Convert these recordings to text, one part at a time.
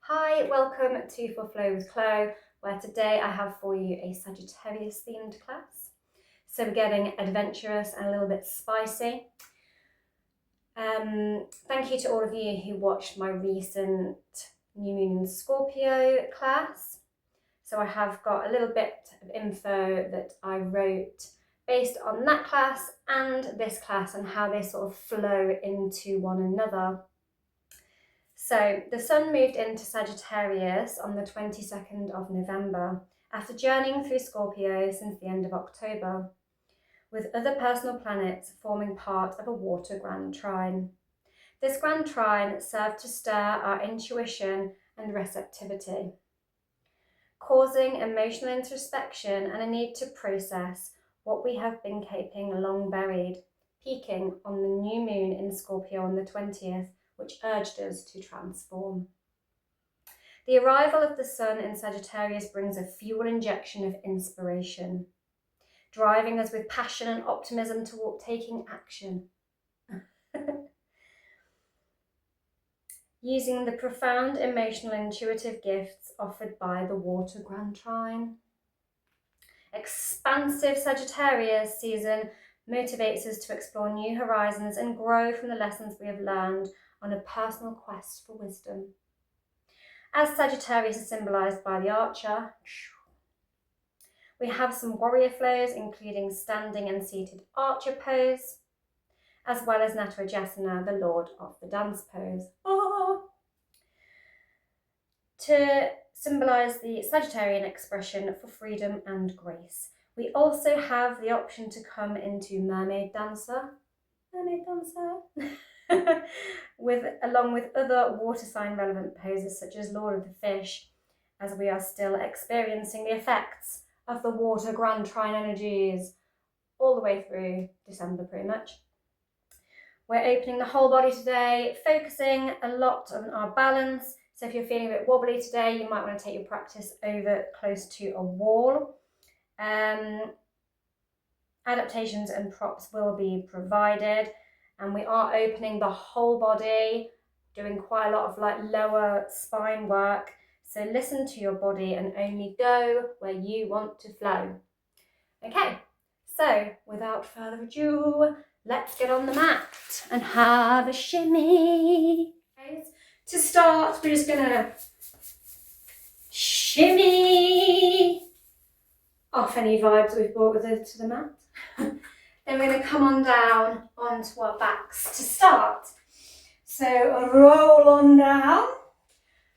Hi, welcome to For Flow with Chloe, where today I have for you a Sagittarius themed class. So we're getting adventurous and a little bit spicy. Thank you to all of you who watched my recent New Moon in Scorpio class. So I have got a little bit of info that I wrote based on that class and this class and how they sort of flow into one another. So the sun moved into Sagittarius on the 22nd of November after journeying through Scorpio since the end of October, with other personal planets forming part of a water grand trine. This grand trine served to stir our intuition and receptivity, causing emotional introspection and a need to process what we have been keeping long buried, peaking on the new moon in Scorpio on the 20th, which urged us to transform. The arrival of the sun in Sagittarius brings a fuel injection of inspiration, driving us with passion and optimism toward taking action. Using the profound emotional intuitive gifts offered by the water grand trine. Expansive Sagittarius season motivates us to explore new horizons and grow from the lessons we have learned on a personal quest for wisdom. As Sagittarius is symbolised by the archer, we have some warrior flows, including standing and seated archer pose, as well as Natarajasana, the Lord of the Dance pose. To symbolise the Sagittarian expression for freedom and grace. We also have the option to come into Mermaid Dancer, along with other water sign relevant poses such as Lord of the Fish, as we are still experiencing the effects of the water grand trine energies all the way through December pretty much. We're opening the whole body today, focusing a lot on our balance. So if you're feeling a bit wobbly today, you might want to take your practice over close to a wall. Adaptations and props will be provided, and we are opening the whole body, doing quite a lot of lower spine work. So listen to your body and only go where you want to flow. Okay, so without further ado, let's get on the mat and have a shimmy. To start, we're just gonna shimmy off any vibes we've brought with us to the mat. Then we're going to come on down onto our backs to start. So roll on down,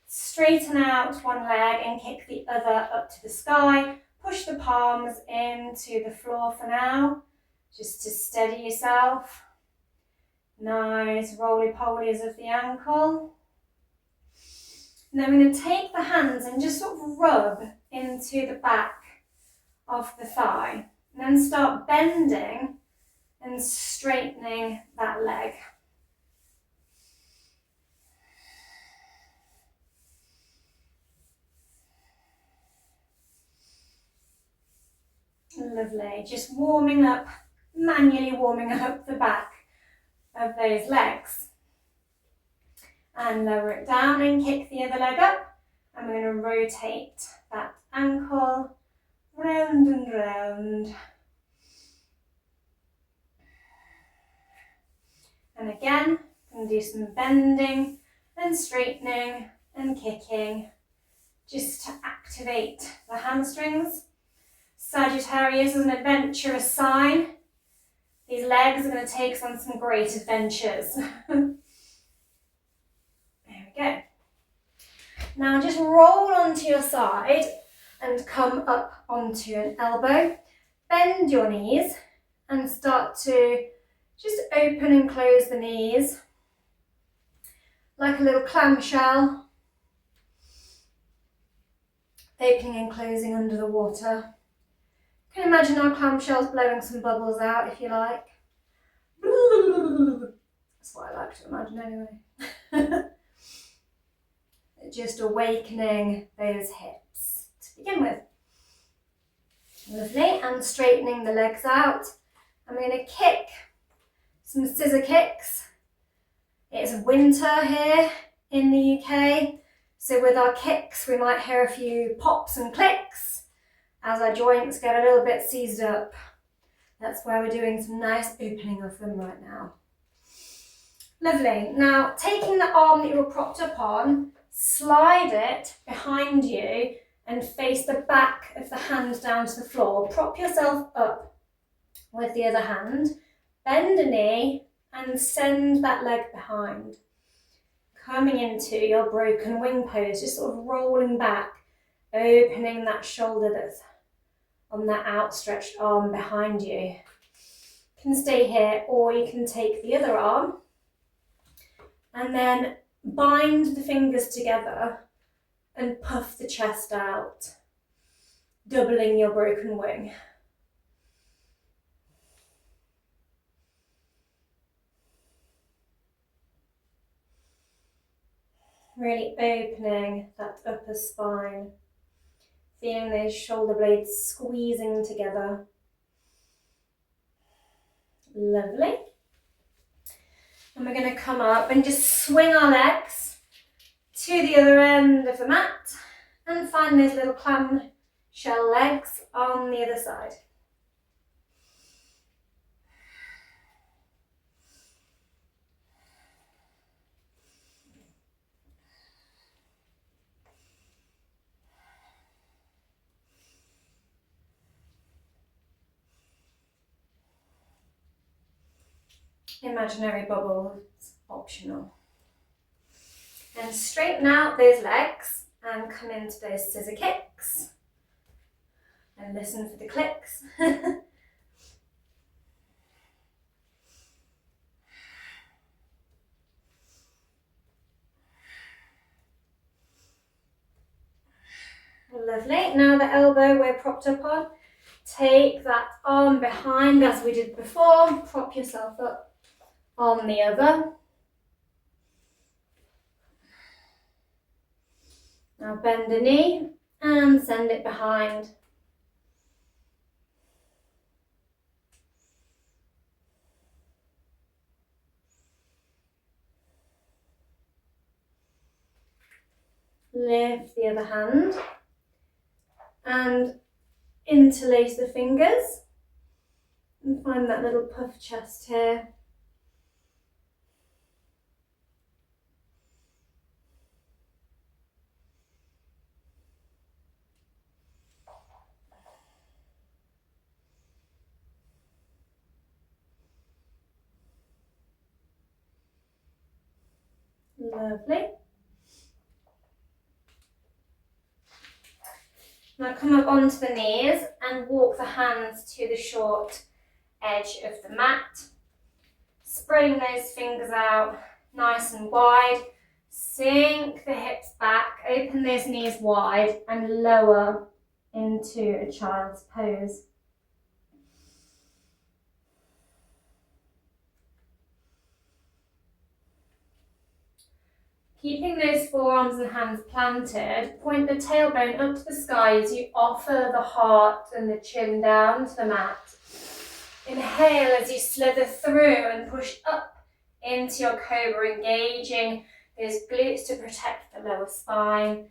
straighten out one leg and kick the other up to the sky. Push the palms into the floor for now, just to steady yourself. Nice roly-polies of the ankle. And then we're going to take the hands and just sort of rub into the back of the thigh. And then start bending and straightening that leg. Lovely. Just manually warming up the back of those legs. And lower it down and kick the other leg up. And we're going to rotate that ankle round and round. And again, going to do some bending and straightening and kicking just to activate the hamstrings. Sagittarius is an adventurous sign. These legs are going to take us on some great adventures. There we go. Now just roll onto your side and come up onto an elbow. Bend your knees and start to just open and close the knees like a little clamshell. Opening and closing under the water. You can imagine our clamshells blowing some bubbles out if you like. That's what I like to imagine anyway. Just awakening those hips to begin with. Lovely, and straightening the legs out. I'm going to kick some scissor kicks. It's winter here in the UK, So with our kicks, we might hear a few pops and clicks as our joints get a little bit seized up. That's where we're doing some nice opening of them right now. Lovely. Now, taking the arm that you were propped up on, slide it behind you and face the back of the hand down to the floor. Prop yourself up with the other hand, bend a knee and send that leg behind. Coming into your broken wing pose, just sort of rolling back, opening that shoulder that's on that outstretched arm behind you. You can stay here, or you can take the other arm and then bind the fingers together and puff the chest out, doubling your broken wing. Really opening that upper spine, feeling those shoulder blades squeezing together. Lovely. And we're going to come up and just swing our legs to the other end of the mat and find those little clam shell legs on the other side. Imaginary bubbles, optional. And straighten out those legs and come into those scissor kicks. And listen for the clicks. Lovely. Now the elbow we're propped up on, take that arm behind as we did before, prop yourself up on the other. Now bend the knee and send it behind. Lift the other hand and interlace the fingers and find that little puff chest here. Lovely. Now come up onto the knees and walk the hands to the short edge of the mat. Spreading those fingers out nice and wide. Sink the hips back, open those knees wide and lower into a child's pose. Keeping those forearms and hands planted, point the tailbone up to the sky as you offer the heart and the chin down to the mat. Inhale as you slither through and push up into your cobra, engaging those glutes to protect the lower spine.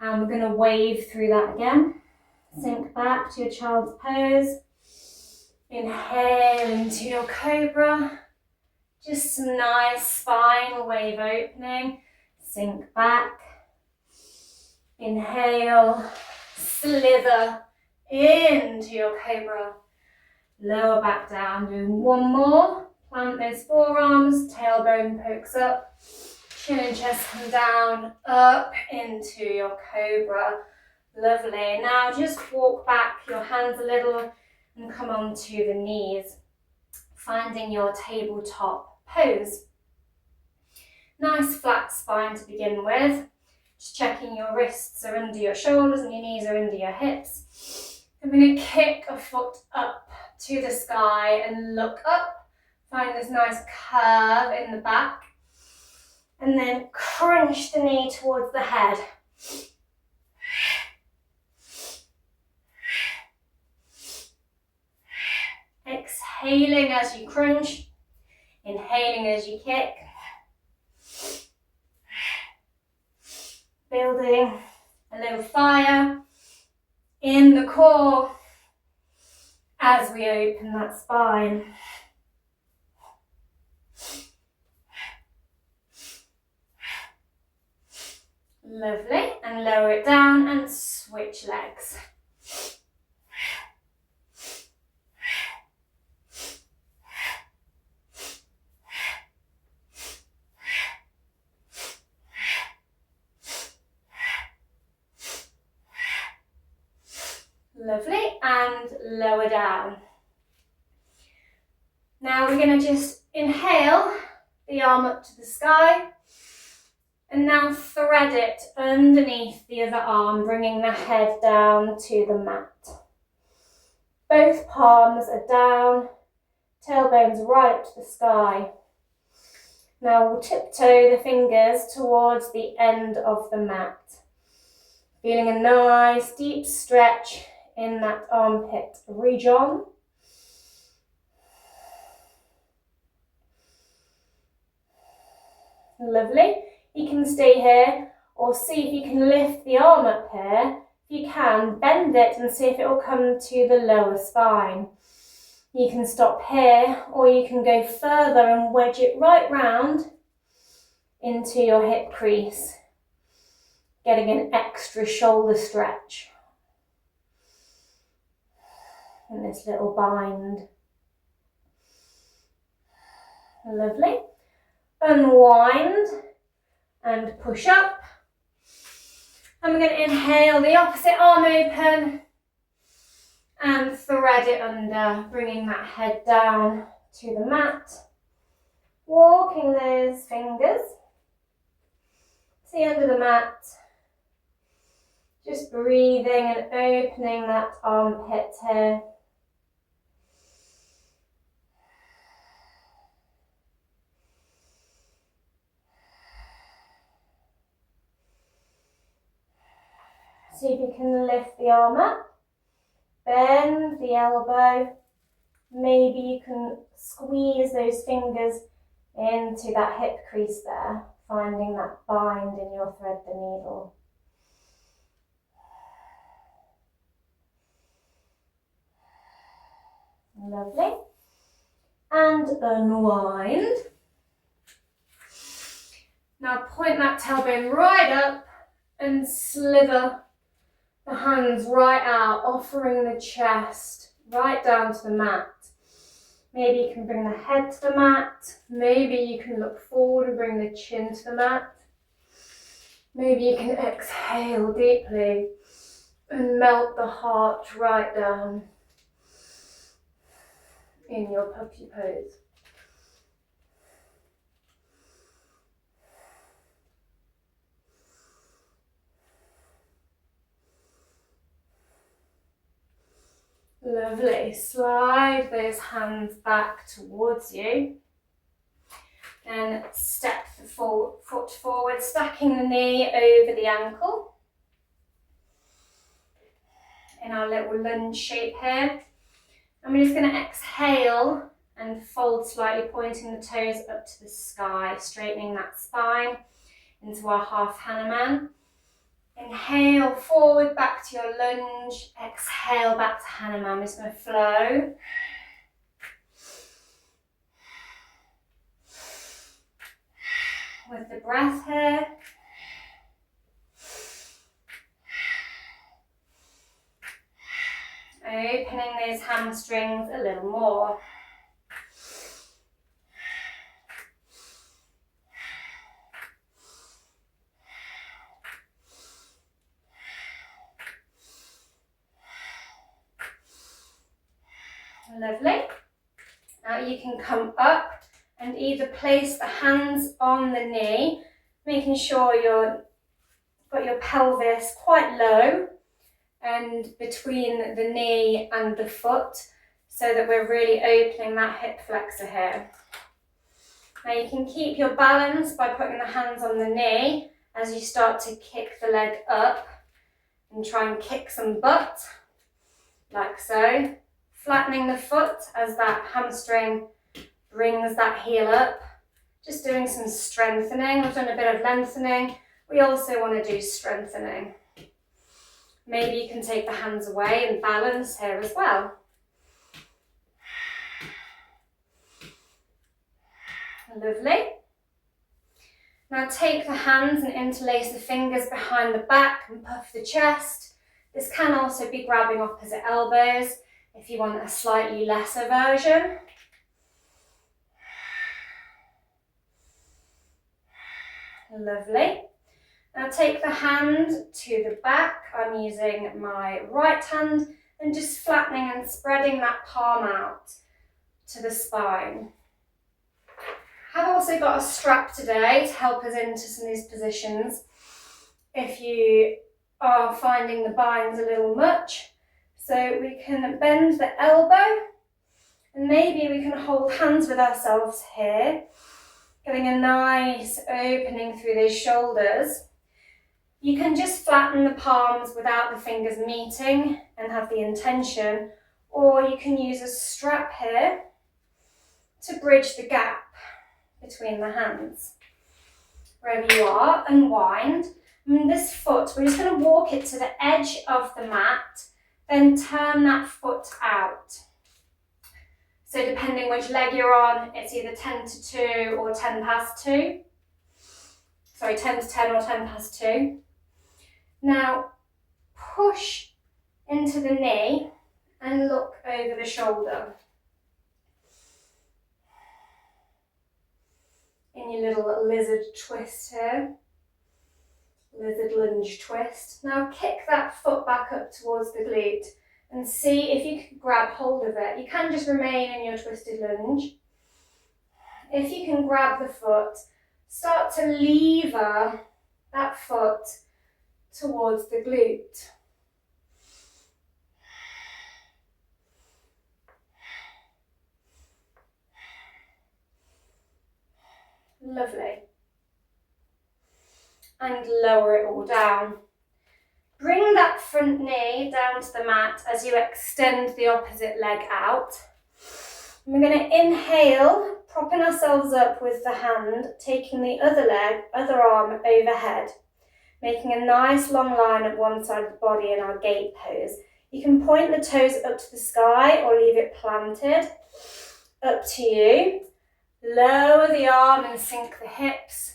And we're going to wave through that again. Sink back to your child's pose. Inhale into your cobra. Just some nice spinal wave opening. Sink back. Inhale. Slither into your cobra. Lower back down. Doing one more. Plant those forearms. Tailbone pokes up. Chin and chest come down. Up into your cobra. Lovely. Now just walk back your hands a little and come onto the knees. Finding your tabletop pose. Nice flat spine to begin with. Just checking your wrists are under your shoulders and your knees are under your hips. I'm going to kick a foot up to the sky and look up. Find this nice curve in the back. And then crunch the knee towards the head. Exhaling as you crunch. Inhaling as you kick. building a little fire in the core as we open that spine. Lovely, and lower it down and switch legs. Lovely, and lower down. Now we're going to just inhale the arm up to the sky and now thread it underneath the other arm, bringing the head down to the mat. Both palms are down, tailbones right up to the sky. Now we'll tiptoe the fingers towards the end of the mat, feeling a nice deep stretch in that armpit region. Lovely. You can stay here or see if you can lift the arm up here. If you can, bend it and see if it will come to the lower spine. You can stop here or you can go further and wedge it right round into your hip crease, getting an extra shoulder stretch in this little bind. Lovely. Unwind and push up. And we're going to inhale the opposite arm open and thread it under, bringing that head down to the mat. Walking those fingers to the end of the mat. Just breathing and opening that armpit here. See if you can lift the arm up, bend the elbow. Maybe you can squeeze those fingers into that hip crease there, finding that bind in your thread the needle. Lovely. And unwind. Now point that tailbone right up and slither the hands right out, offering the chest right down to the mat. Maybe you can bring the head to the mat. Maybe you can look forward and bring the chin to the mat. Maybe you can exhale deeply and melt the heart right down in your puppy pose. Lovely. Slide those hands back towards you. And step the foot forward, stacking the knee over the ankle. In our little lunge shape here. And we're just going to exhale and fold slightly, pointing the toes up to the sky, straightening that spine into our half Hanuman. Inhale forward back to your lunge, exhale back to Hanuman. I'm just going to flow. With the breath here. Opening those hamstrings a little more. Lovely. Now you can come up and either place the hands on the knee, making sure you've got your pelvis quite low and between the knee and the foot, so that we're really opening that hip flexor here. Now you can keep your balance by putting the hands on the knee as you start to kick the leg up and try and kick some butt, like so. Flattening the foot as that hamstring brings that heel up. Just doing some strengthening. I've done a bit of lengthening, we also want to do strengthening. Maybe you can take the hands away and balance here as well. Lovely. Now take the hands and interlace the fingers behind the back and puff the chest. This can also be grabbing opposite elbows if you want a slightly lesser version. Lovely. Now take the hand to the back. I'm using my right hand and just flattening and spreading that palm out to the spine. I've also got a strap today to help us into some of these positions if you are finding the binds a little much. So we can bend the elbow and maybe we can hold hands with ourselves here, getting a nice opening through those shoulders. You can just flatten the palms without the fingers meeting and have the intention, or you can use a strap here to bridge the gap between the hands. Wherever you are, unwind. And this foot, we're just going to walk it to the edge of the mat, then turn that foot out. So depending which leg you're on, it's either 10 to 2 or 10 past 2. Sorry, 10 to 10 or 10 past 2. Now, push into the knee and look over the shoulder. In your little lizard twist here. Lizard lunge twist. Now kick that foot back up towards the glute and see if you can grab hold of it. You can just remain in your twisted lunge. If you can grab the foot, start to lever that foot towards the glute. Lovely. And lower it all down. Bring that front knee down to the mat as you extend the opposite leg out. We're going to inhale, propping ourselves up with the hand, taking the other leg, other arm overhead, making a nice long line at one side of the body in our gate pose. You can point the toes up to the sky or leave it planted. Up to you. Lower the arm and sink the hips.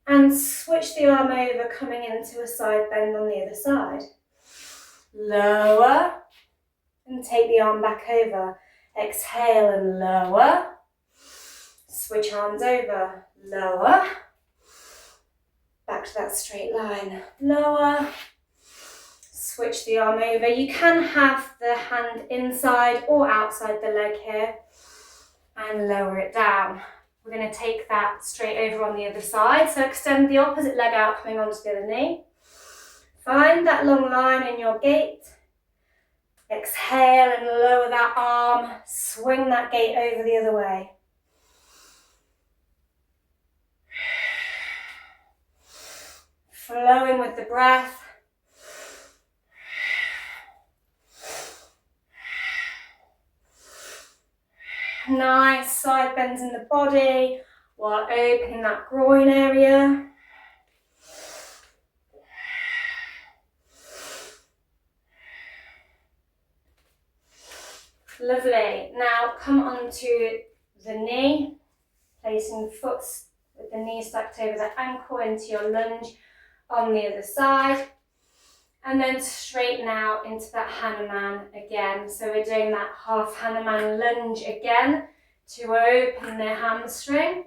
And switch the arm over, coming into a side bend on the other side. Lower and take the arm back over. Exhale and lower. Switch arms over. Lower. Back to that straight line. Lower. Switch the arm over. You can have the hand inside or outside the leg here. And lower it down. We're going to take that straight over on the other side. So extend the opposite leg out, coming onto the other knee. Find that long line in your gait. Exhale and lower that arm. Swing that gait over the other way. Flowing with the breath. Nice side bends in the body while opening that groin area. Lovely. Now come onto the knee, placing the foot with the knee stacked over the ankle into your lunge on the other side. And then straighten out into that Hanuman again. So we're doing that half Hanuman lunge again to open the hamstring.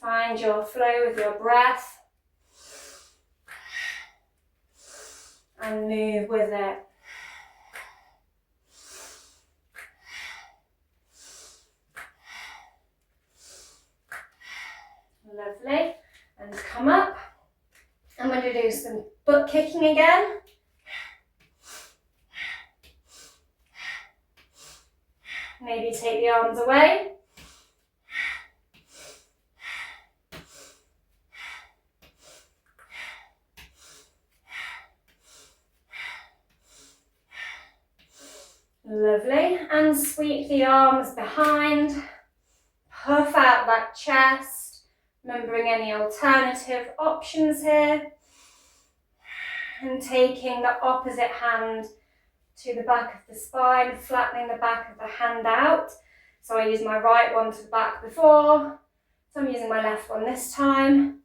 Find your flow with your breath. And move with it. Lovely. And come up. I'm going to do some butt kicking again. Maybe take the arms away. Lovely. And sweep the arms behind. Puff out that chest. Remembering any alternative options here. And taking the opposite hand to the back of the spine, flattening the back of the hand out. So I used my right one to the back before, so I'm using my left one this time.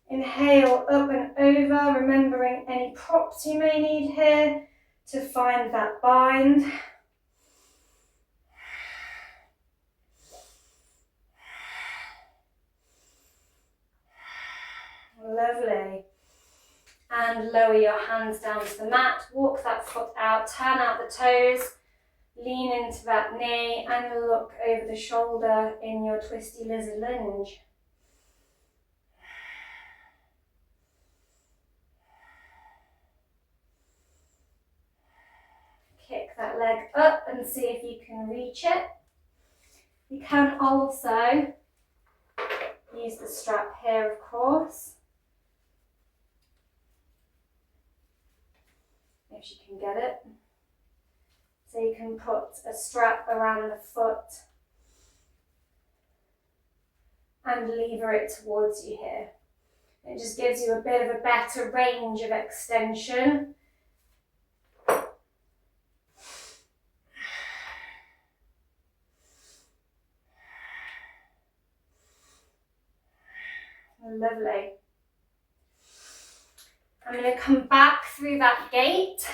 Inhale up and over, remembering any props you may need here to find that bind. Lovely. And lower your hands down to the mat, walk that foot out, turn out the toes, lean into that knee and look over the shoulder in your twisty lizard lunge. Kick that leg up and see if you can reach it. You can also use the strap here, of course, if you can get it. So you can put a strap around the foot and lever it towards you here. It just gives you a bit of a better range of extension. Lovely. I'm going to come back through that gate.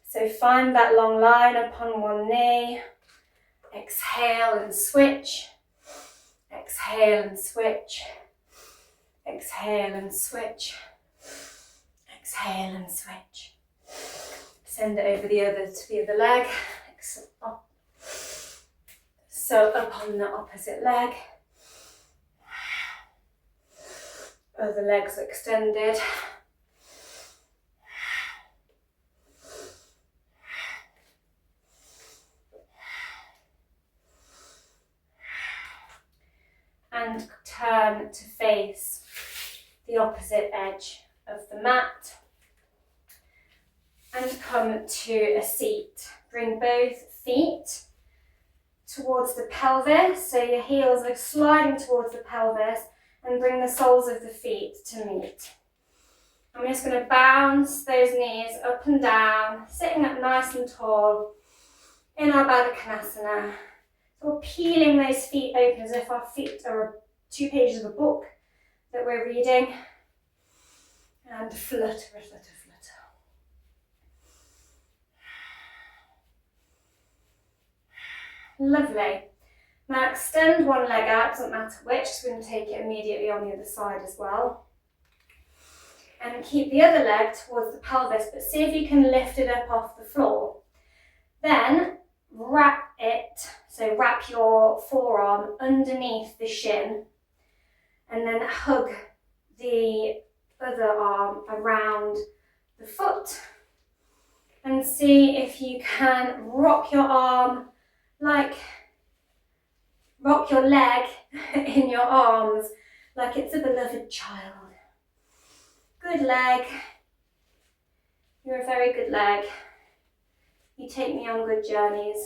So find that long line upon one knee. Exhale and switch. Exhale and switch. Exhale and switch. Exhale and switch. Send it over to the other leg. So up on the opposite leg. Other legs extended. And turn to face the opposite edge of the mat. And come to a seat. Bring both feet towards the pelvis, so your heels are sliding towards the pelvis, and bring the soles of the feet to meet. I'm just going to bounce those knees up and down, sitting up nice and tall in our Baddha Konasana. So we're peeling those feet open as if our feet are 2 pages of a book that we're reading. And flutter, flutter, flutter. Lovely. Now extend one leg out, doesn't matter which, because we're going to take it immediately on the other side as well. And keep the other leg towards the pelvis, but see if you can lift it up off the floor. Then wrap it, so wrap your forearm underneath the shin, and then hug the other arm around the foot. And see if you can rock your arm rock your leg in your arms like it's a beloved child. Good leg. You're a very good leg. You take me on good journeys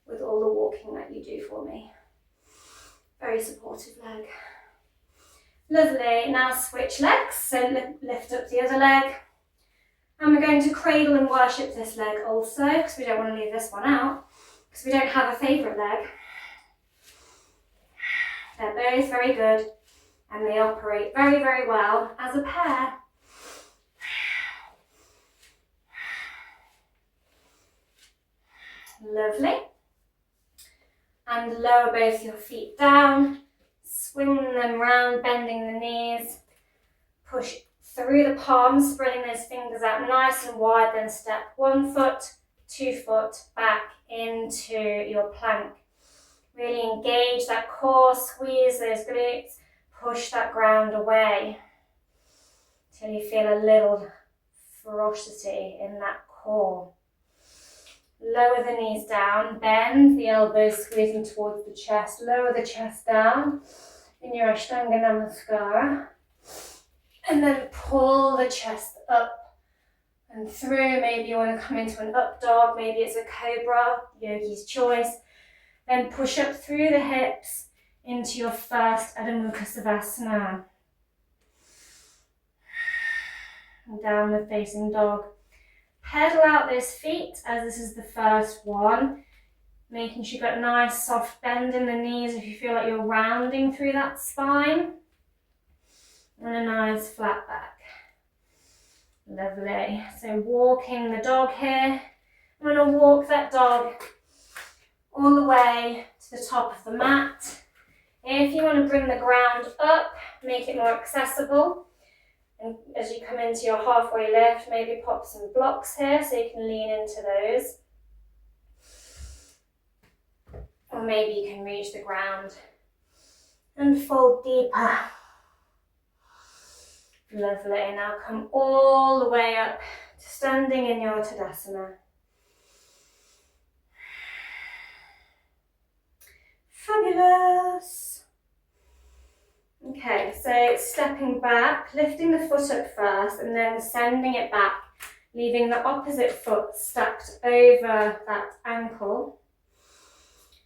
with all the walking that you do for me. Very supportive leg. Lovely. Now switch legs. So lift up the other leg. And we're going to cradle and worship this leg also, because we don't want to leave this one out, because we don't have a favourite leg. They're both very good, and they operate very, very well as a pair. Lovely. And lower both your feet down, swing them round, bending the knees, push through the palms, spreading those fingers out nice and wide, then step 1 foot, 2 foot back into your plank. Really engage that core, squeeze those glutes, push that ground away till you feel a little ferocity in that core. Lower the knees down, bend the elbows, squeezing towards the chest. Lower the chest down in your Ashtanga Namaskara. And then pull the chest up and through. Maybe you want to come into an up dog, maybe it's a cobra, yogi's choice. Then push up through the hips into your first Adho Mukha Savasana. And downward facing dog. Pedal out those feet as this is the first one. Making sure you've got a nice soft bend in the knees if you feel like you're rounding through that spine. And a nice flat back. Lovely. So walking the dog here. I'm going to walk that dog all the way to the top of the mat. If you want to bring the ground up, make it more accessible. And as you come into your halfway lift, maybe pop some blocks here so you can lean into those. Or maybe you can reach the ground and fold deeper. Lovely. Now come all the way up to standing in your Tadasana. Fabulous. Okay, so stepping back, lifting the foot up first and then sending it back, leaving the opposite foot stacked over that ankle.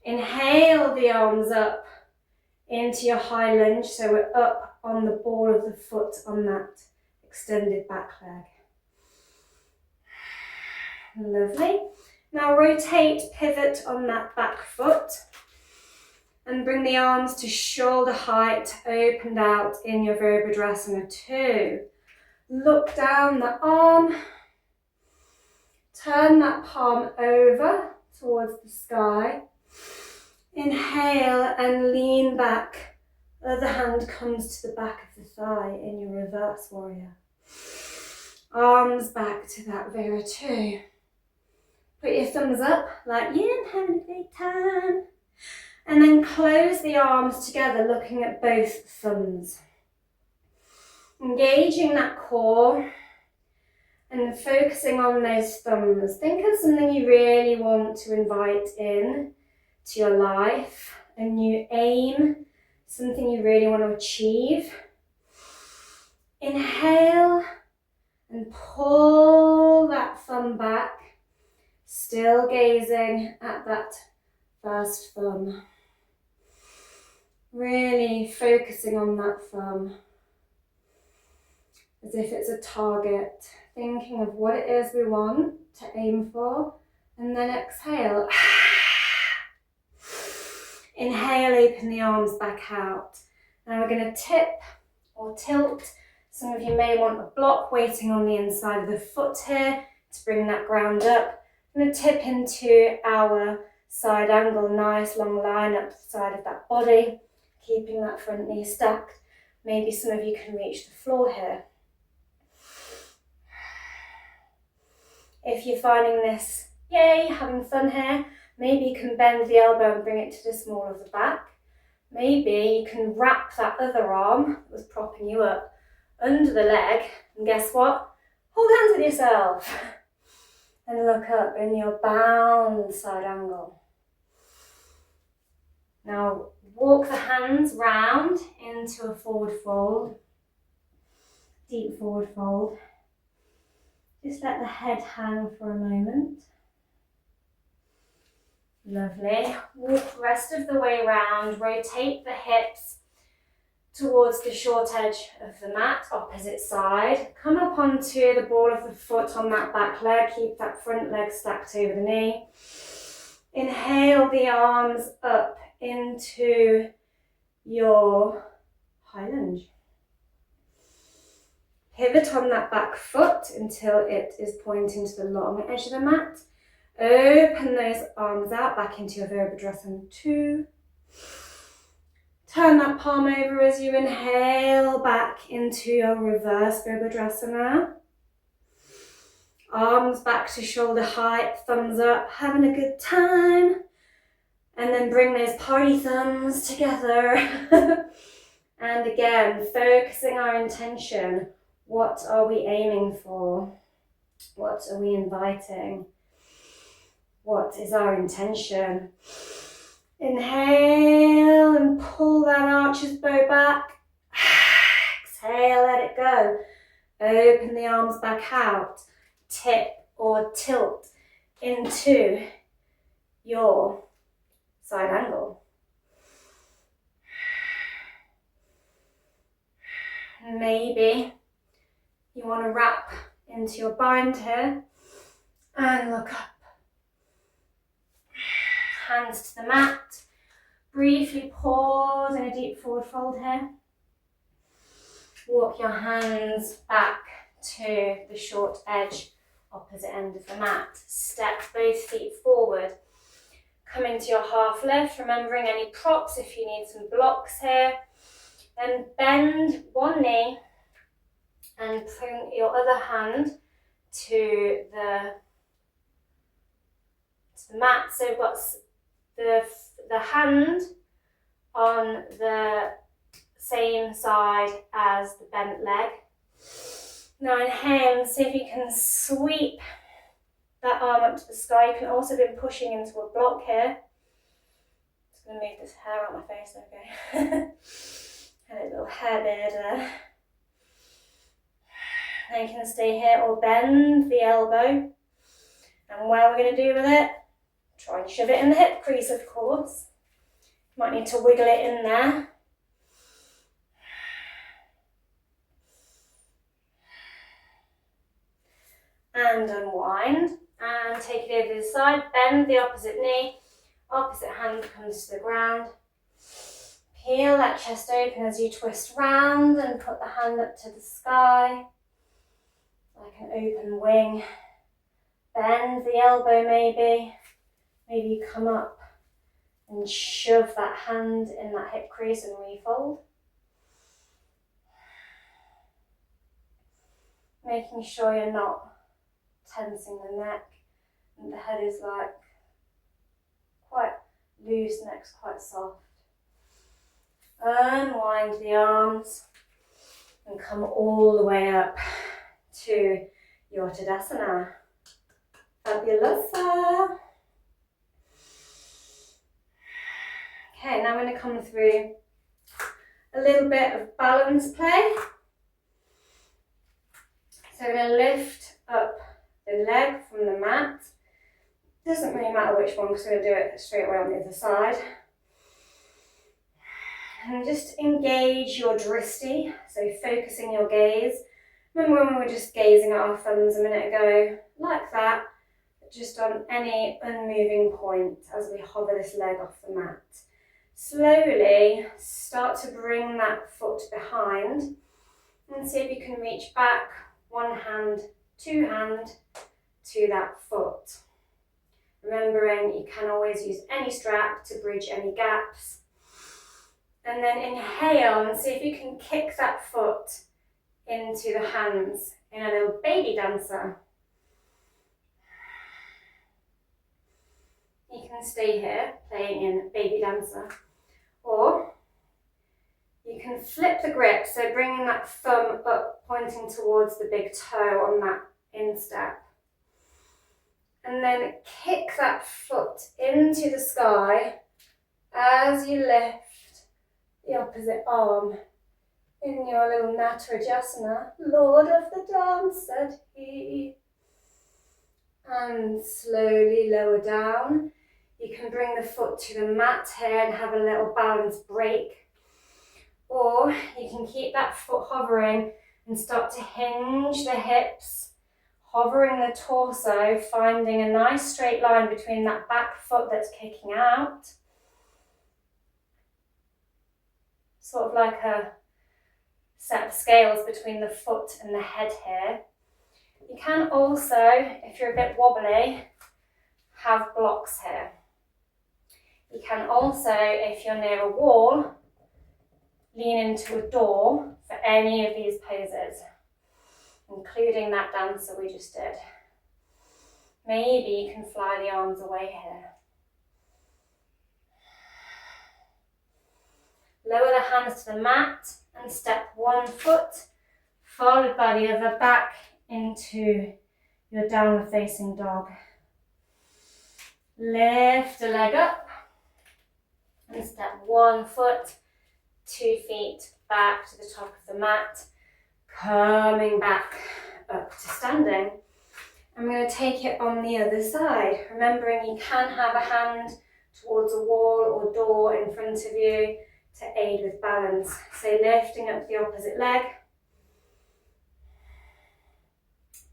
Inhale the arms up into your high lunge, so we're up on the ball of the foot on that extended back leg. Lovely. Now rotate, pivot on that back foot and bring the arms to shoulder height, opened out in your Virabhadrasana 2. Look down the arm, turn that palm over towards the sky. Inhale and lean back. Other hand comes to the back of the thigh in your reverse warrior. Arms back to that Vira 2. Put your thumbs up like you're having a great time. And then close the arms together, looking at both thumbs. Engaging that core and focusing on those thumbs. Think of something you really want to invite in to your life, a new aim, something you really want to achieve. Inhale and pull that thumb back, still gazing at that first thumb. Really focusing on that thumb as if it's a target, thinking of what it is we want to aim for, and then exhale. Inhale, open the arms back out. Now we're going to tip or tilt. Some of you may want a block waiting on the inside of the foot here to bring that ground up. I'm going to tip into our side angle, nice long line up the side of that body, keeping that front knee stacked. Maybe some of you can reach the floor here. If you're finding this, yay, having fun here, maybe you can bend the elbow and bring it to the small of the back. Maybe you can wrap that other arm that was propping you up under the leg, and guess what? Hold hands with yourself and look up in your bound side angle. Now walk the hands round into a forward fold, deep forward fold. Just let the head hang for a moment. Lovely. Walk the rest of the way round, rotate the hips towards the short edge of the mat, opposite side. Come up onto the ball of the foot on that back leg, keep that front leg stacked over the knee. Inhale the arms up into your high lunge. Pivot on that back foot until it is pointing to the long edge of the mat. Open those arms out back into your Virabhadrasana 2. Turn that palm over as you inhale back into your reverse Virabhadrasana. Arms back to shoulder height, thumbs up, having a good time. And then bring those party thumbs together. And again, focusing our intention. What are we aiming for? What are we inviting? What is our intention? Inhale and pull that archer's bow back. Exhale, let it go. Open the arms back out. tip or tilt into your side angle. Maybe you want to wrap into your bind here and look up. Hands to the mat. Briefly pause in a deep forward fold here. Walk your hands back to the short edge, opposite end of the mat. Step both feet forward. Come into your half lift, remembering any props if you need some blocks here. Then bend one knee and bring your other hand to the mat. So we've got the hand on the same side as the bent leg. Now inhale and see if you can sweep that arm up to the sky. You can also be pushing into a block here. Just going to move this hair out my face, okay. And a little hair beard there. Then you can stay here or bend the elbow. And what we're going to do with it, try and shove it in the hip crease, of course. Might need to wiggle it in there. And unwind. And take it over to the side. Bend the opposite knee. Opposite hand comes to the ground. Peel that chest open as you twist round and put the hand up to the sky. Like an open wing. Bend the elbow maybe. Maybe you come up and shove that hand in that hip crease and refold. Making sure you're not tensing the neck and the head is like quite loose, neck's quite soft. Unwind the arms and come all the way up to your Tadasana. Fabulosa. Okay, now I'm going to come through a little bit of balance play. So we're going to lift up the leg from the mat. Doesn't really matter which one because we're going to do it straight away on the other side. And just engage your drishti, so focusing your gaze. Remember when we were just gazing at our thumbs a minute ago? Like that, just on any unmoving point as we hover this leg off the mat. Slowly start to bring that foot behind and see if you can reach back, one hand, two hand to that foot. Remembering you can always use any strap to bridge any gaps. And then inhale and see if you can kick that foot into the hands in a little baby dancer. You can stay here playing in baby dancer. Or you can flip the grip, so bringing that thumb up, pointing towards the big toe on that instep. And then kick that foot into the sky as you lift the opposite arm in your little Natarajasana. Lord of the dance, said he. And slowly lower down. You can bring the foot to the mat here and have a little balance break. Or you can keep that foot hovering and start to hinge the hips, hovering the torso, finding a nice straight line between that back foot that's kicking out. Sort of like a set of scales between the foot and the head here. You can also, if you're a bit wobbly, have blocks here. You can also, if you're near a wall, lean into a door for any of these poses, including that dancer we just did. Maybe you can fly the arms away here. Lower the hands to the mat and step one foot, followed by the other back into your downward facing dog. Lift the leg up and step one foot, 2 feet back to the top of the mat, coming back up to standing. I'm going to take it on the other side, remembering you can have a hand towards a wall or door in front of you to aid with balance. So lifting up the opposite leg,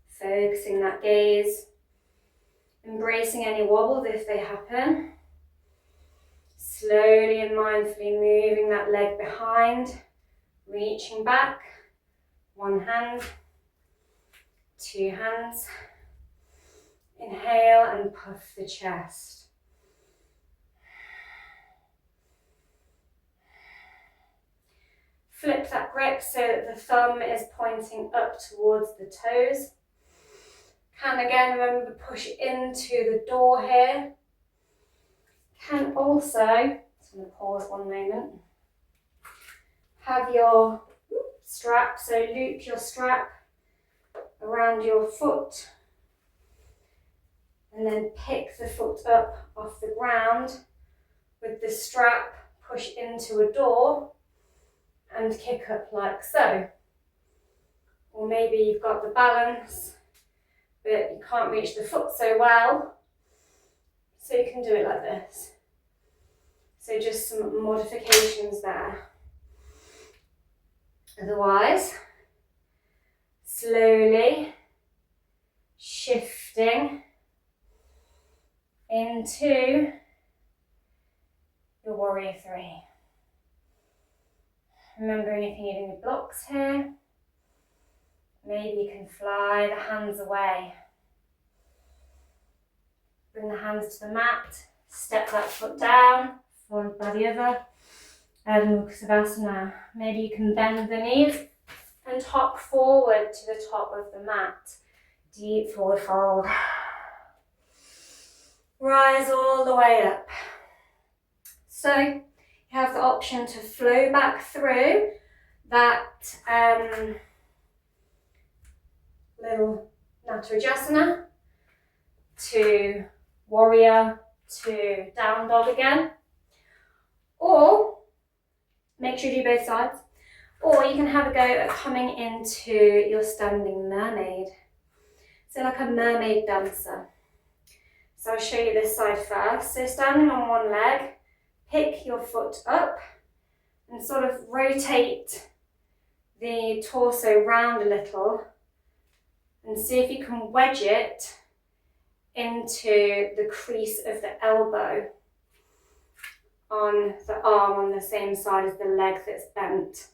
focusing that gaze, embracing any wobbles if they happen. Slowly and mindfully moving that leg behind, reaching back, one hand, two hands. Inhale and puff the chest. Flip that grip so that the thumb is pointing up towards the toes. Can again remember push into the door here. Can also, I'm just going to pause one moment, have your strap, so loop your strap around your foot and then pick the foot up off the ground with the strap, push into a door and kick up like so. Or maybe you've got the balance but you can't reach the foot so well, so you can do it like this. So just some modifications there. Otherwise, slowly shifting into your warrior three. Remembering if you need any blocks here, maybe you can fly the hands away. Bring the hands to the mat, step that foot down, followed by the other. And Shavasana. Maybe you can bend the knees and hop forward to the top of the mat. Deep forward fold. Rise all the way up. So you have the option to flow back through that little Natarajasana to warrior to down dog again. Or make sure you do both sides. Or you can have a go at coming into your standing mermaid. So like a mermaid dancer. So I'll show you this side first. So standing on one leg, pick your foot up and sort of rotate the torso round a little and see if you can wedge it into the crease of the elbow on the arm on the same side as the leg that's bent.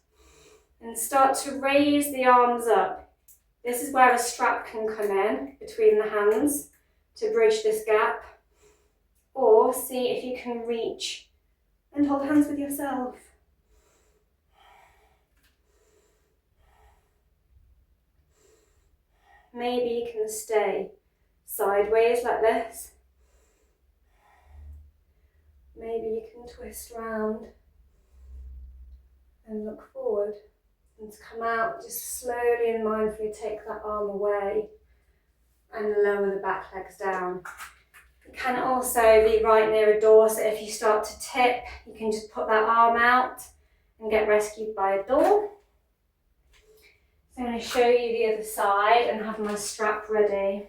And start to raise the arms up. This is where a strap can come in between the hands to bridge this gap. Or see if you can reach and hold hands with yourself. Maybe you can stay sideways like this. Maybe you can twist round and look forward. And to come out, just slowly and mindfully take that arm away and lower the back legs down. It can also be right near a door, so if you start to tip, you can just put that arm out and get rescued by a door. So I'm going to show you the other side and have my strap ready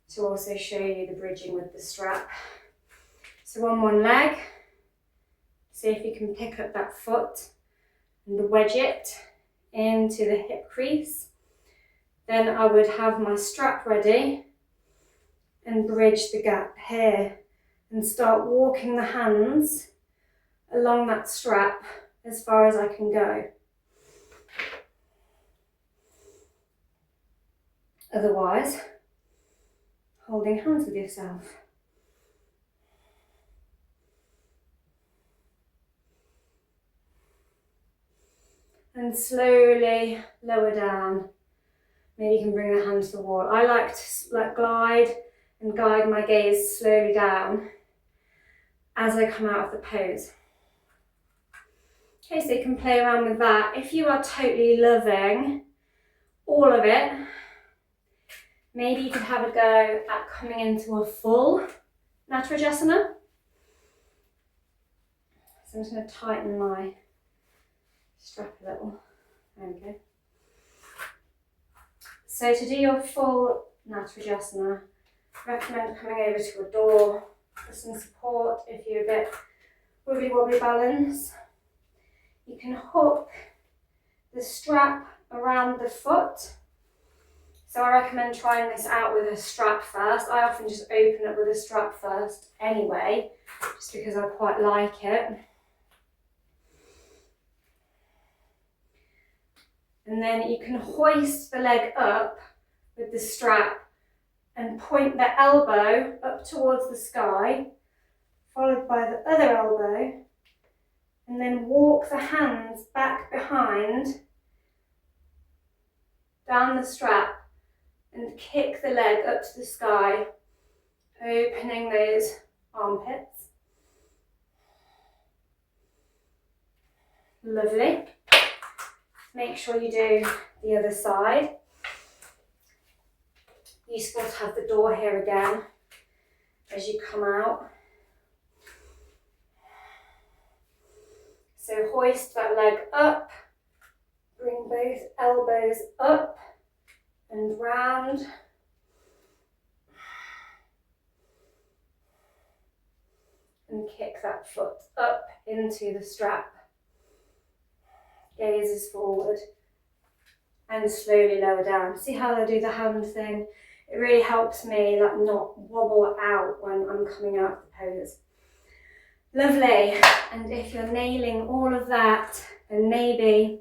to also show you the bridging with the strap. So on one leg, see if you can pick up that foot and wedge it into the hip crease. Then I would have my strap ready and bridge the gap here and start walking the hands along that strap as far as I can go. Otherwise, holding hands with yourself. And slowly lower down. Maybe you can bring the hands to the wall. I like to glide and guide my gaze slowly down as I come out of the pose. Okay, so you can play around with that. If you are totally loving all of it, maybe you could have a go at coming into a full Natarajasana. So I'm just going to tighten my strap a little. There we go. So to do your full Natarajasana. Recommend coming over to a door for some support if you're a bit wibbly wobbly balance. You can hook the strap around the foot. So I recommend trying this out with a strap first. I often just open it with a strap first anyway, just because I quite like it. And then you can hoist the leg up with the strap and point the elbow up towards the sky, followed by the other elbow, and then walk the hands back behind, down the strap, and kick the leg up to the sky, opening those armpits. Lovely. Make sure you do the other side. Useful to have the door here again as you come out. So hoist that leg up, bring both elbows up and round. And kick that foot up into the strap. Gazes forward and slowly lower down. See how I do the hand thing? It really helps me like not wobble out when I'm coming out of the pose. Lovely. And if you're nailing all of that, then maybe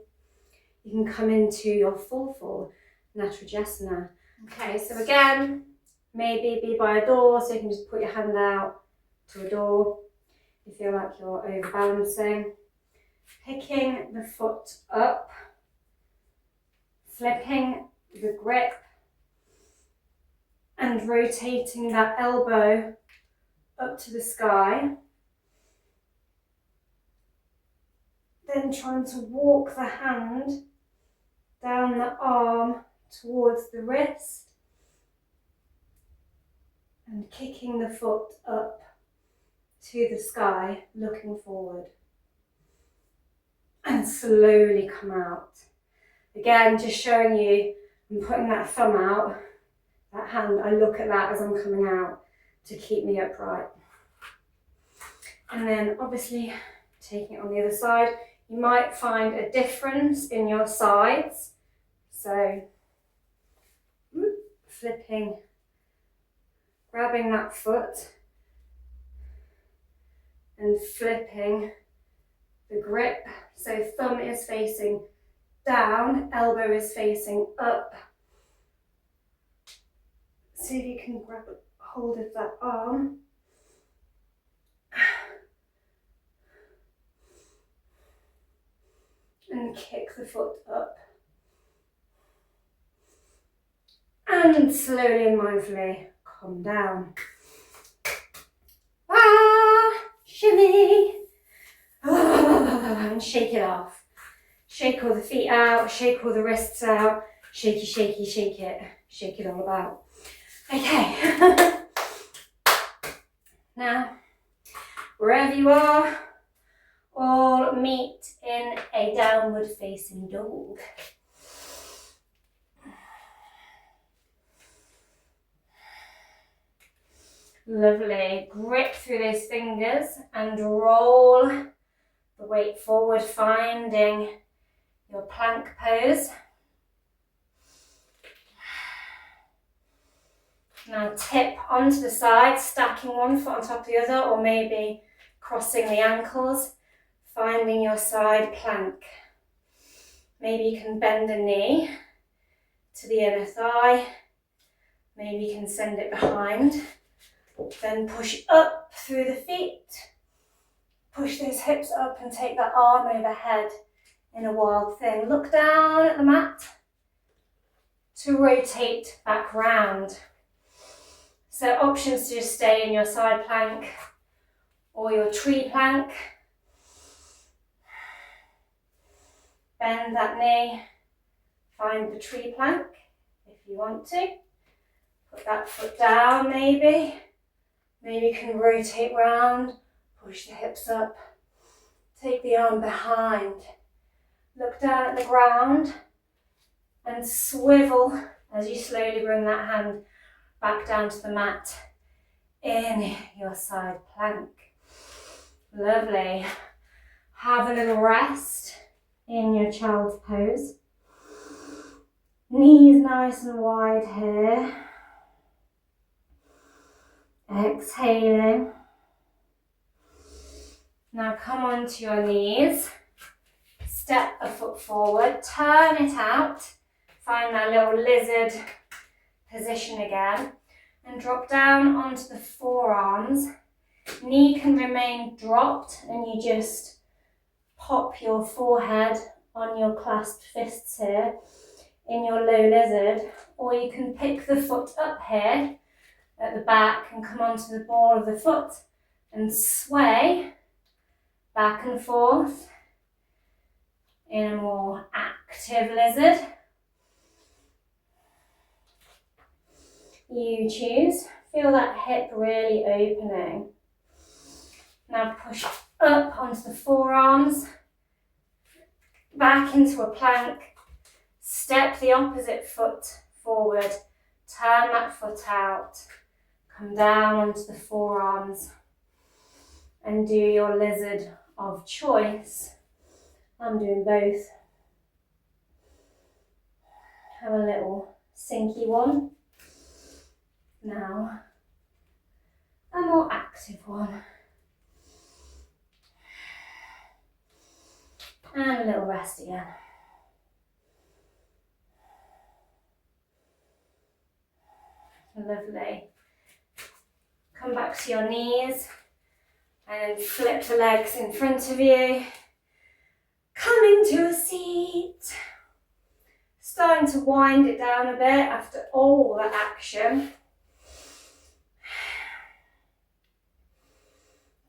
you can come into your full Natarajasana. Okay, so again, maybe be by a door, so you can just put your hand out to a door. You feel like you're overbalancing. Picking the foot up, flipping the grip, and rotating that elbow up to the sky. Then trying to walk the hand down the arm towards the wrist and kicking the foot up to the sky, looking forward. And slowly come out. Again, just showing you, I'm putting that thumb out, that hand, I look at that as I'm coming out to keep me upright. And then obviously taking it on the other side, you might find a difference in your sides. So flipping, grabbing that foot and flipping the grip. So thumb is facing down, elbow is facing up. See if you can grab hold of that arm. And kick the foot up. And slowly and mindfully calm down. Shimmy. And shake it off. Shake all the feet out, shake all the wrists out, shakey, shakey, shake it all about. Okay. Now, wherever you are, all meet in a downward facing dog. Lovely. Grip through those fingers and roll the weight forward, finding your plank pose. Now tip onto the side, stacking one foot on top of the other, or maybe crossing the ankles, finding your side plank. Maybe you can bend a knee to the inner thigh. Maybe you can send it behind. Then push up through the feet. Push those hips up and take that arm overhead in a wild thing. Look down at the mat to rotate back round. So options to just stay in your side plank or your tree plank. Bend that knee, find the tree plank if you want to. Put that foot down maybe. Maybe you can rotate round, push the hips up, take the arm behind. Look down at the ground and swivel as you slowly bring that hand back down to the mat in your side plank. Lovely. Have a little rest in your child's pose. Knees nice and wide here. Exhaling. Now come onto your knees. Step a foot forward, turn it out. Find that little lizard position again. And drop down onto the forearms. Knee can remain dropped and you just pop your forehead on your clasped fists here in your low lizard, or you can pick the foot up here at the back and come onto the ball of the foot and sway back and forth in a more active lizard. You choose. Feel that hip really opening. Now push up onto the forearms, back into a plank. Step the opposite foot forward, turn that foot out, come down onto the forearms and do your lizard of choice. I'm doing both. Have a little sinky one. Now, a more active one. And a little rest again. Lovely. Come back to your knees and flip the legs in front of you. Come into a seat. Starting to wind it down a bit after all that action.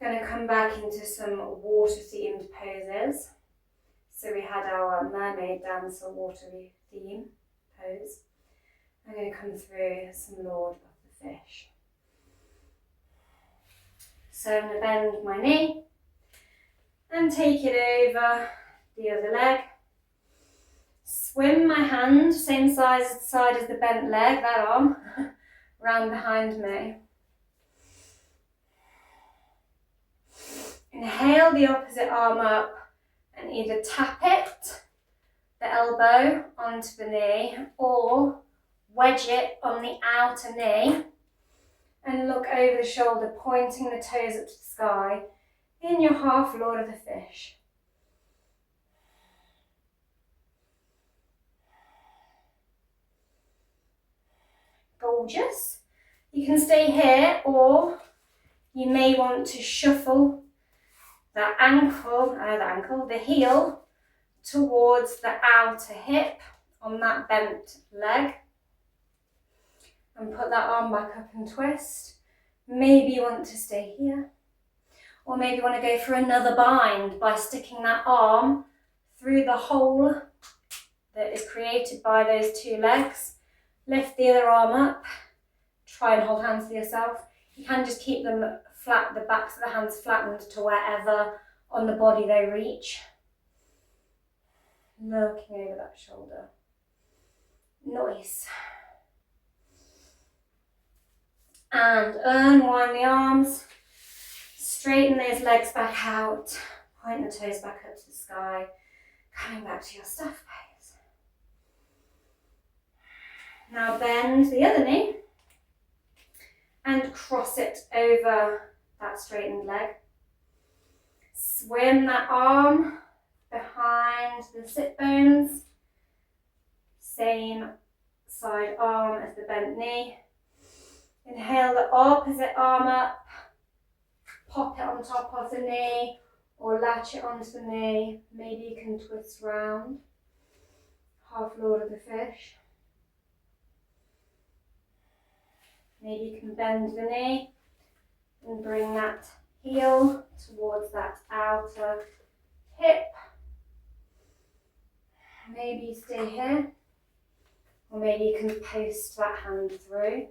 Going to come back into some water themed poses. So we had our mermaid dance or watery theme pose. I'm going to come through some Lord of the Fish. So I'm going to bend my knee and take it over the other leg. Swim my hand, same side as the bent leg, that arm, round behind me. Inhale the opposite arm up and either tap it, the elbow, onto the knee, or wedge it on the outer knee and look over the shoulder, pointing the toes up to the sky in your half Lord of the Fish. Gorgeous. You can stay here, or you may want to shuffle the heel towards the outer hip on that bent leg. And put that arm back up and twist. Maybe you want to stay here. Or maybe you want to go for another bind by sticking that arm through the hole that is created by those two legs. Lift the other arm up. Try and hold hands with yourself. You can just keep them flat, the backs of the hands flattened to wherever on the body they reach. Looking over that shoulder. Nice. And unwind the arms, straighten those legs back out, point the toes back up to the sky, coming back to your stuff pose. Now bend the other knee and cross it over that straightened leg. Swim that arm behind the sit bones, same side arm as the bent knee. Inhale the opposite arm up, pop it on top of the knee or latch it onto the knee. Maybe you can twist round, half Lord of the Fish. Maybe you can bend the knee and bring that heel towards that outer hip. Maybe you stay here, or maybe you can post that hand through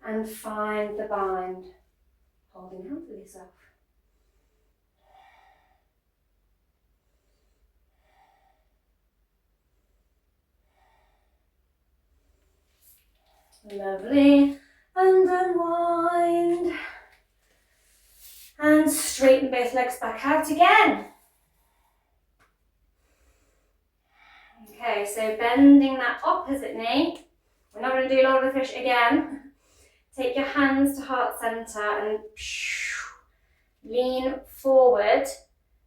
and find the bind, holding hands with yourself. Lovely. And unwind. And straighten both legs back out again. Okay, so bending that opposite knee. We're not going to do Lord of the Fish again. Take your hands to heart center and lean forward,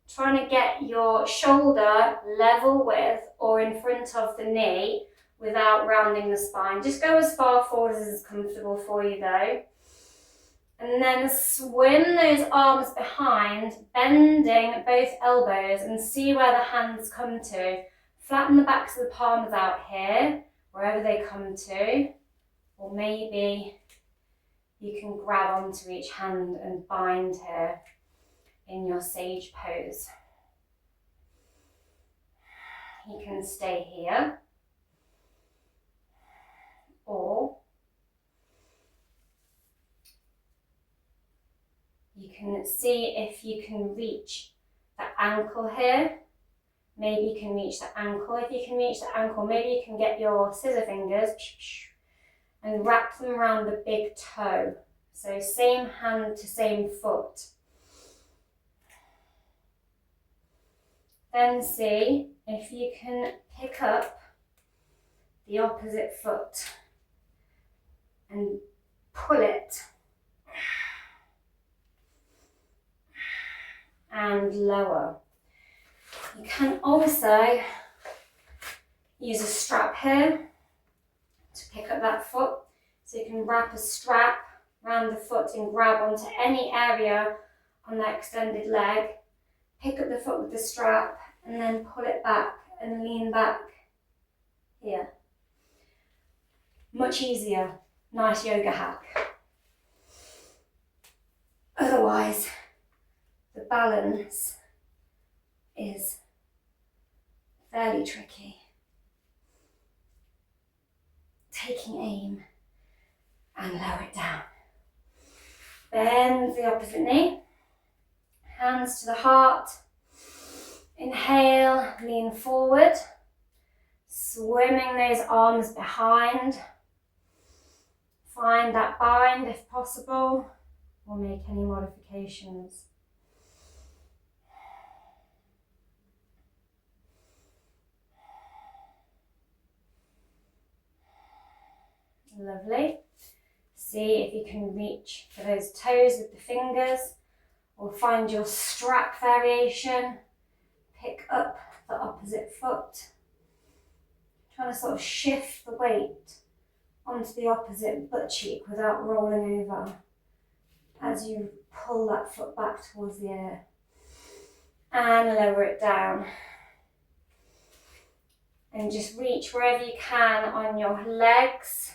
trying to get your shoulder level with or in front of the knee without rounding the spine. Just go as far forward as is comfortable for you though. And then swim those arms behind, bending both elbows, and see where the hands come to. Flatten the backs of the palms out here, wherever they come to. Or maybe you can grab onto each hand and bind here in your sage pose. You can stay here, or you can see if you can reach the ankle here. Maybe you can reach the ankle. If you can reach the ankle, maybe you can get your scissor fingers and wrap them around the big toe. So same hand to same foot. Then see if you can pick up the opposite foot and pull it and lower. You can also use a strap here to pick up that foot. So you can wrap a strap around the foot and grab onto any area on that extended leg. Pick up the foot with the strap and then pull it back and lean back here. Much easier. Nice yoga hack. Otherwise, the balance is fairly tricky. Taking aim and lower it down. Bend the opposite knee. Hands to the heart. Inhale, lean forward. Swimming those arms behind. Find that bind if possible, or make any modifications. Lovely. See if you can reach for those toes with the fingers, or find your strap variation. Pick up the opposite foot. Trying to sort of shift the weight onto the opposite butt cheek without rolling over as you pull that foot back towards the air. And lower it down. And just reach wherever you can on your legs,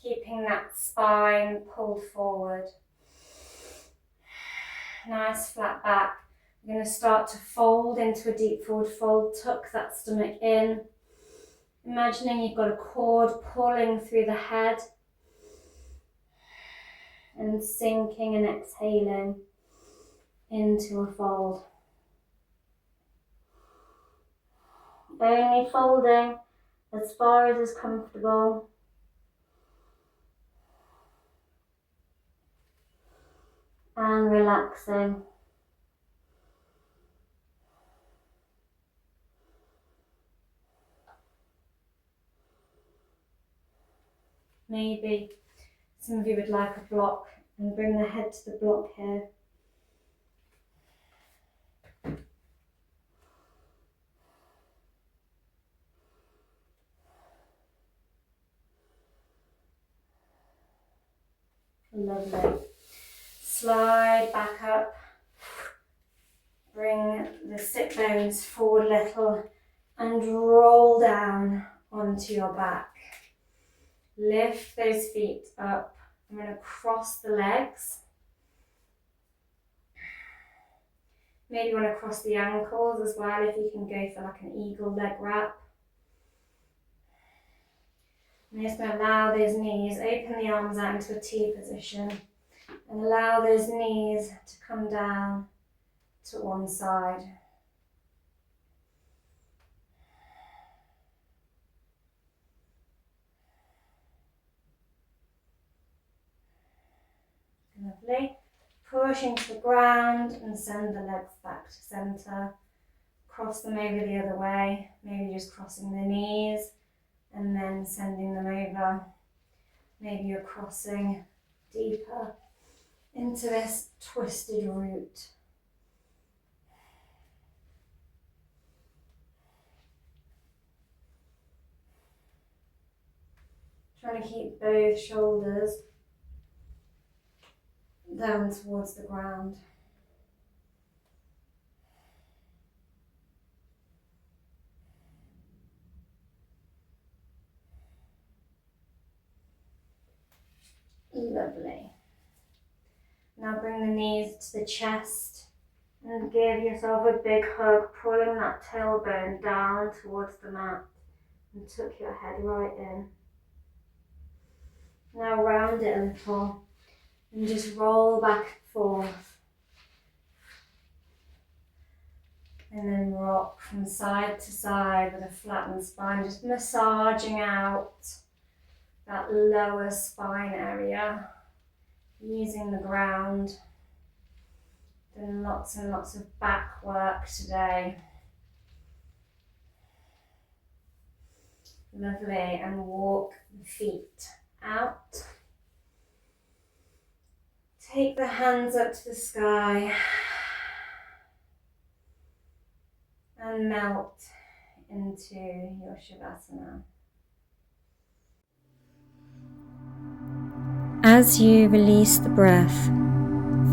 keeping that spine pulled forward. Nice flat back. We're going to start to fold into a deep forward fold, tuck that stomach in. Imagining you've got a cord pulling through the head and sinking and exhaling into a fold. Only folding as far as is comfortable. And relaxing. Maybe some of you would like a block and bring the head to the block here. Lovely. Slide back up. Bring the sit bones forward a little and roll down onto your back. Lift those feet up. I'm going to cross the legs. Maybe you want to cross the ankles as well if you can go for like an eagle leg wrap. I'm just going to allow those knees, open the arms out into a T position and allow those knees to come down to one side. Lovely. Push into the ground and send the legs back to centre. Cross them over the other way, maybe just crossing the knees and then sending them over. Maybe you're crossing deeper into this twisted root. Trying to keep both shoulders down towards the ground. Lovely. Now bring the knees to the chest and give yourself a big hug, pulling that tailbone down towards the mat and tuck your head right in. Now round it a little and just roll back and forth. And then rock from side to side with a flattened spine, just massaging out that lower spine area, using the ground. Doing lots and lots of back work today. Lovely, and walk the feet out. Take the hands up to the sky and melt into your Shavasana. As you release the breath,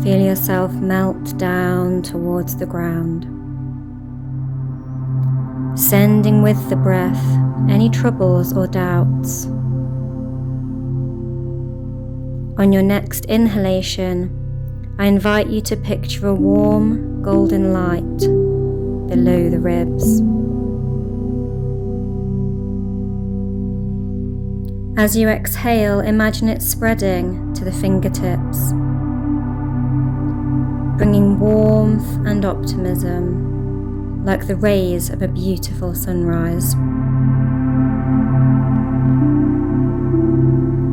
feel yourself melt down towards the ground, sending with the breath any troubles or doubts. On your next inhalation, I invite you to picture a warm golden light below the ribs. As you exhale, imagine it spreading to the fingertips, bringing warmth and optimism like the rays of a beautiful sunrise.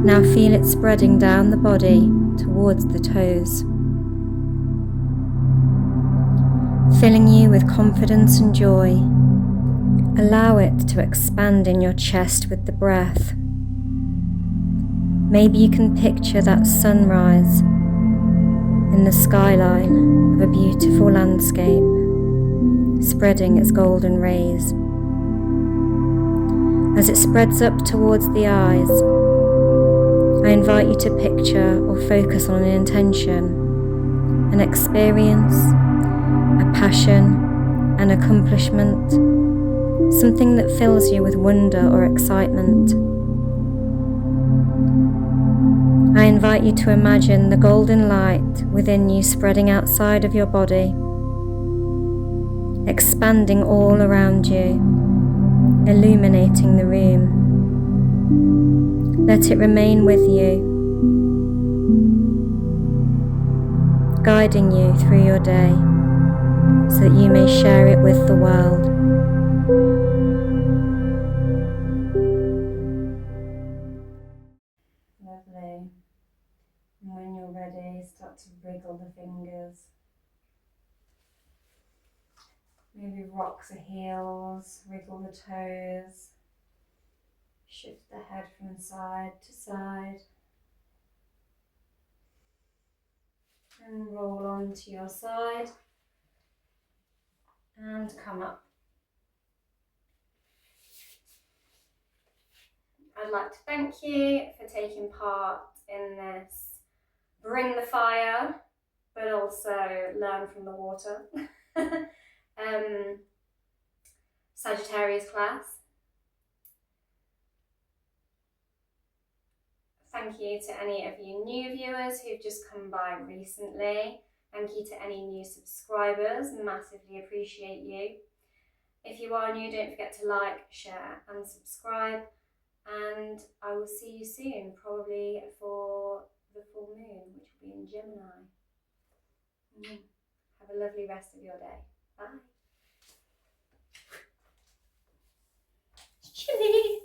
Now feel it spreading down the body towards the toes, filling you with confidence and joy. Allow it to expand in your chest with the breath. Maybe you can picture that sunrise in the skyline of a beautiful landscape, spreading its golden rays. As it spreads up towards the eyes, I invite you to picture or focus on an intention, an experience, a passion, an accomplishment, something that fills you with wonder or excitement. I invite you to imagine the golden light within you spreading outside of your body, expanding all around you, illuminating the room. Let it remain with you, guiding you through your day so that you may share it with the world. Lovely. And when you're ready, start to wriggle the fingers. Maybe rock the heels, wriggle the toes. Shift the head from side to side. And roll onto your side. And come up. I'd like to thank you for taking part in this Bring the Fire, but also Learn from the Water Sagittarius class. Thank you to any of you new viewers who've just come by recently. Thank you to any new subscribers, massively appreciate you. If you are new, don't forget to like, share and subscribe, and I will see you soon, probably for the full moon, which will be in Gemini. Have a lovely rest of your day. Bye. Chilly.